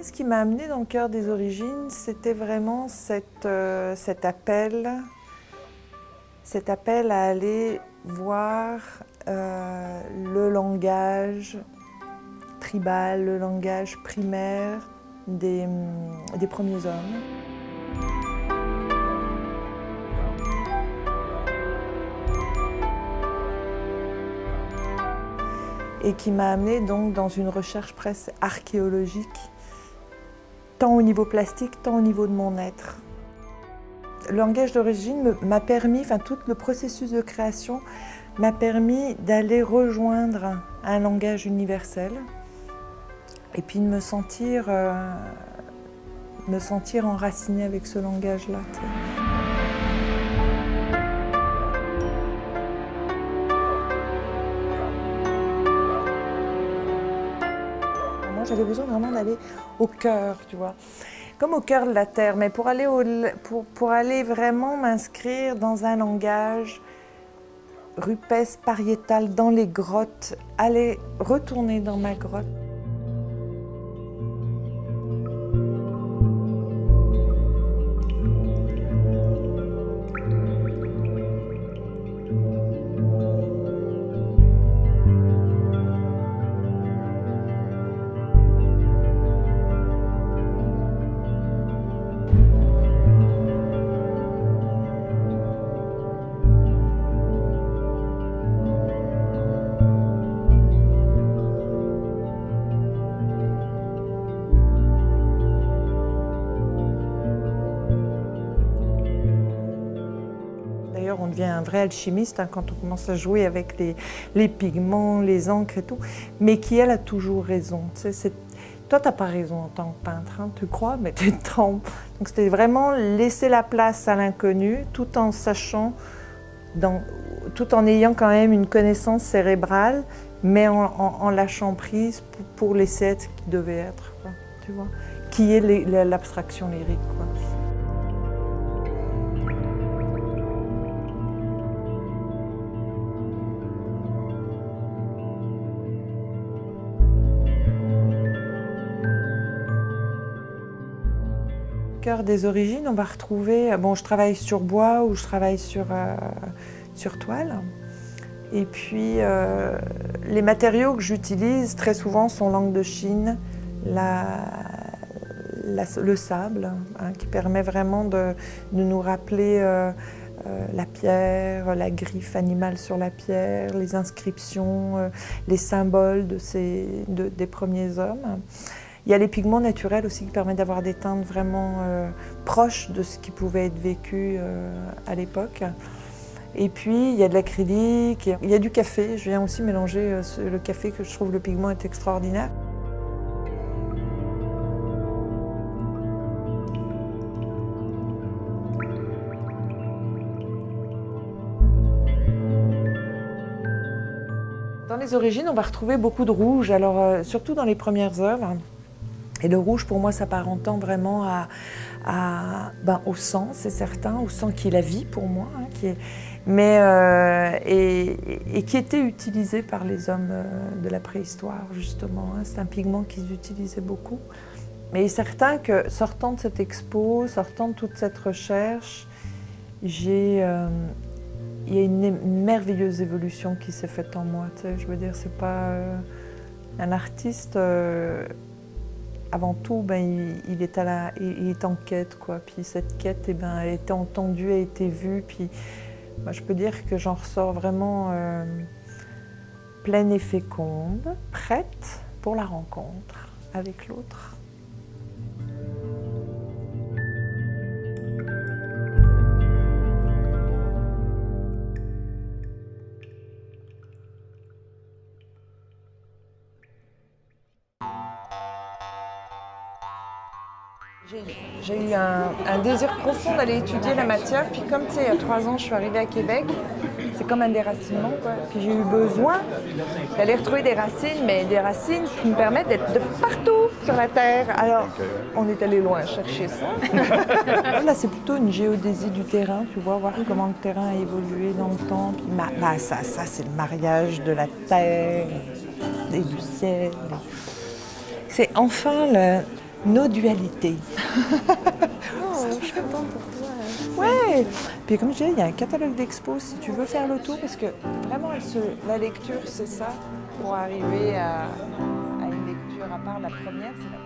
Ce qui m'a amené dans le cœur des origines, c'était vraiment cet appel à aller voir le langage tribal, le langage primaire des premiers hommes. Et qui m'a amené donc dans une recherche presque archéologique, tant au niveau plastique, tant au niveau de mon être. Le langage d'origine m'a permis, enfin tout le processus de création m'a permis d'aller rejoindre un langage universel et puis de me sentir enracinée avec ce langage-là. J'avais besoin vraiment d'aller au cœur, tu vois, comme au cœur de la terre, mais pour aller vraiment m'inscrire dans un langage rupestre, pariétal, dans les grottes, aller retourner dans ma grotte. D'ailleurs, on devient un vrai alchimiste quand on commence à jouer avec les pigments, les encres et tout, mais qui, elle, a toujours raison. Toi, tu n'as pas raison en tant que peintre, hein, tu crois, mais tu te trompes. Donc c'était vraiment laisser la place à l'inconnu, tout en sachant, tout en ayant quand même une connaissance cérébrale, mais en lâchant prise pour laisser être ce qui devait être, quoi, tu vois, qui est l'abstraction lyrique, quoi. Cœur des origines, on va retrouver, bon, je travaille sur bois ou je travaille sur toile. Et puis les matériaux que j'utilise très souvent sont l'encre de Chine, le sable, hein, qui permet vraiment de nous rappeler la pierre, la griffe animale sur la pierre, les inscriptions, les symboles des premiers hommes. Il y a les pigments naturels aussi qui permettent d'avoir des teintes vraiment proches de ce qui pouvait être vécu à l'époque. Et puis il y a de l'acrylique, il y a du café. Je viens aussi mélanger le café, que je trouve le pigment est extraordinaire. Dans les origines, on va retrouver beaucoup de rouge, alors surtout dans les premières œuvres. Et le rouge, pour moi, s'apparentant vraiment au sang, c'est certain, au sang qui est la vie pour moi, hein, et qui était utilisé par les hommes de la préhistoire, justement. Hein. C'est un pigment qu'ils utilisaient beaucoup. Mais il est certain que, sortant de cette expo, sortant de toute cette recherche, il y a une merveilleuse évolution qui s'est faite en moi. Tu sais, je veux dire, c'est pas un artiste. Avant tout, il est en quête, quoi. Puis cette quête, elle a été entendue, a été vue. Puis je peux dire que j'en ressors vraiment pleine et féconde, prête pour la rencontre avec l'autre. Génial. J'ai eu un désir profond d'aller étudier la matière. Puis comme tu sais, il y a 3 ans, je suis arrivée à Québec. C'est comme un déracinement, quoi. Puis j'ai eu besoin d'aller retrouver des racines, mais des racines qui me permettent d'être de partout sur la Terre. Alors, on est allé loin chercher ça. Là, c'est plutôt une géodésie du terrain, tu vois, voir comment le terrain a évolué dans le temps. Puis, ça c'est le mariage de la Terre et du ciel. C'est enfin nos dualités. Je suis contente pour toi. Ouais. Puis comme je disais, il y a un catalogue d'expos si tu veux faire le tour, parce que vraiment, la lecture, c'est ça, pour arriver à une lecture à part. La première, c'est la